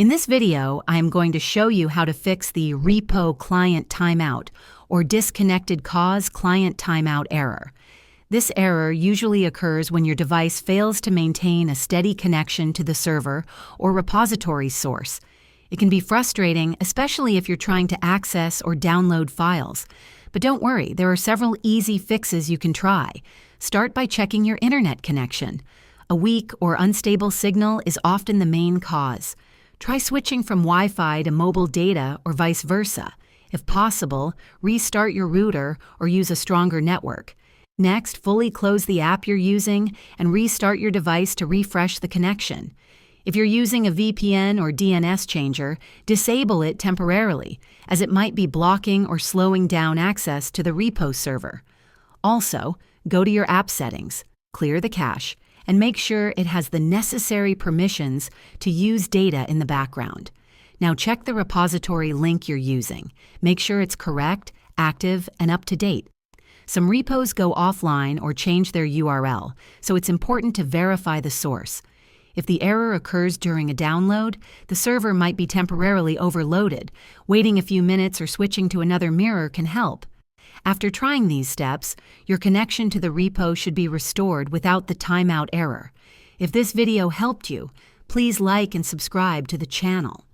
In this video, I am going to show you how to fix the Repo client timeout or disconnected cause client timeout error. This error usually occurs when your device fails to maintain a steady connection to the server or repository source. It can be frustrating, especially if you're trying to access or download files. But don't worry, there are several easy fixes you can try. Start by checking your internet connection. A weak or unstable signal is often the main cause. Try switching from Wi-Fi to mobile data or vice versa. If possible, restart your router or use a stronger network. Next, fully close the app you're using and restart your device to refresh the connection. If you're using a VPN or DNS changer, disable it temporarily, as it might be blocking or slowing down access to the Repo server. Also, go to your app settings, clear the cache, and make sure it has the necessary permissions to use data in the background. Now check the repository link you're using. Make sure it's correct, active, and up to date. Some repos go offline or change their URL, so it's important to verify the source. If the error occurs during a download, the server might be temporarily overloaded. Waiting a few minutes or switching to another mirror can help. After trying these steps, your connection to the repo should be restored without the timeout error. If this video helped you, please like and subscribe to the channel.